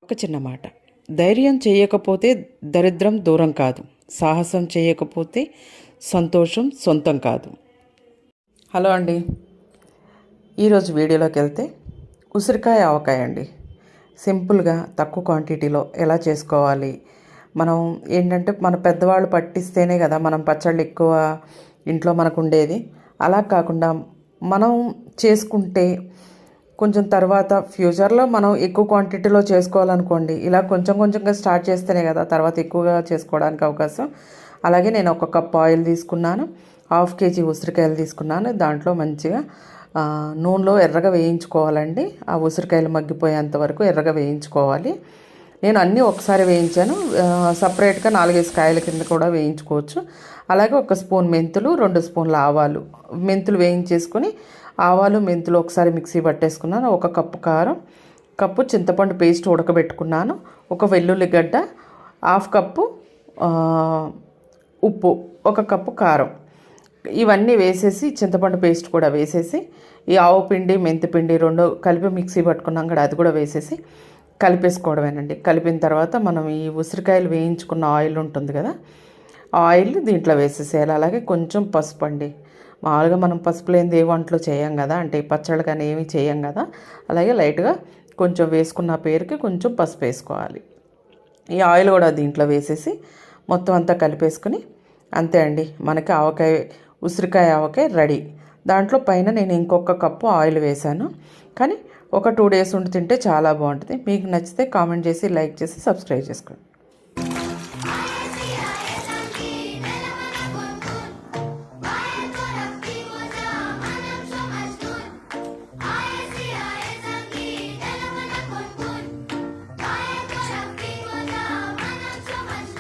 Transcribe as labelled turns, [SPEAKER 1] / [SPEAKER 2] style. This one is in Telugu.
[SPEAKER 1] ఒక్క చిన్న మాట, ధైర్యం చేయకపోతే దరిద్రం దూరం కాదు, సాహసం చేయకపోతే సంతోషం సొంతం కాదు. హలో అండి, ఈరోజు వీడియోలోకి వెళ్తే ఉసిరికాయ ఆవకాయ అండి. సింపుల్గా తక్కువ క్వాంటిటీలో ఎలా చేసుకోవాలి. మనం ఏంటంటే మన పెద్దవాళ్ళు పట్టిస్తేనే కదా మనం పచ్చళ్ళు ఎక్కువ ఇంట్లో మనకు ఉండేది. అలా కాకుండా మనం చేసుకుంటే కొంచెం తర్వాత ఫ్యూచర్లో మనం ఎక్కువ క్వాంటిటీలో చేసుకోవాలనుకోండి, ఇలా కొంచెం కొంచెంగా స్టార్ట్ చేస్తేనే కదా తర్వాత ఎక్కువగా చేసుకోవడానికి అవకాశం. అలాగే నేను 1 కప్ ఆయిల్ తీసుకున్నాను, 1/2 kg ఉసిరికాయలు తీసుకున్నాను. దాంట్లో మంచిగా నూనెలో ఎర్రగా వేయించుకోవాలండి. ఆ ఉసిరికాయలు మగ్గిపోయేంత వరకు ఎర్రగా వేయించుకోవాలి. నేను అన్నీ ఒకసారి వేయించాను, సపరేట్గా 4-5 కాయల కింద కూడా వేయించుకోవచ్చు. అలాగే 1 స్పూన్ మెంతులు, 2 స్పూన్ల ఆవాలు, మెంతులు వేయించేసుకొని ఆవాలు మెంతులు ఒకసారి మిక్సీ పట్టేసుకున్నాను. 1 కప్పు కారం, కప్పు చింతపండు పేస్ట్ ఉడకబెట్టుకున్నాను, 1 వెల్లుల్లిగడ్డ, 1/2 కప్పు ఉప్పు, 1 కప్పు కారం, ఇవన్నీ వేసేసి చింతపండు పేస్ట్ కూడా వేసేసి ఈ ఆవు పిండి మెంతిపిండి 2 కలిపి మిక్సీ పట్టుకున్నాం కదా, అది కూడా వేసేసి కలిపేసుకోవడమేనండి. కలిపిన తర్వాత మనం ఈ ఉసిరికాయలు వేయించుకున్న ఆయిల్ ఉంటుంది కదా, ఆయిల్ దీంట్లో వేసేసేయాలి. అలాగే కొంచెం పసుపు అండి. మామూలుగా మనం పసుపు లేనిది ఏ వంటలు చేయం కదా, అంటే పచ్చళ్ళు కానీ ఏమి చేయం కదా. అలాగే లైట్గా కొంచెం వేసుకున్న పేరుకి కొంచెం పసుపు వేసుకోవాలి. ఈ ఆయిల్ కూడా దీంట్లో వేసేసి మొత్తం అంతా కలిపేసుకుని అంతే అండి, మనకి ఆవకాయ ఉసిరికాయ ఆవకాయ రెడీ. దాంట్లో పైన నేను ఇంకొక కప్పు ఆయిల్ వేశాను. కానీ ఒక 2 days ఉండి తింటే చాలా బాగుంటుంది. మీకు నచ్చితే కామెంట్ చేసి, లైక్ చేసి, సబ్స్క్రైబ్ చేసుకోండి.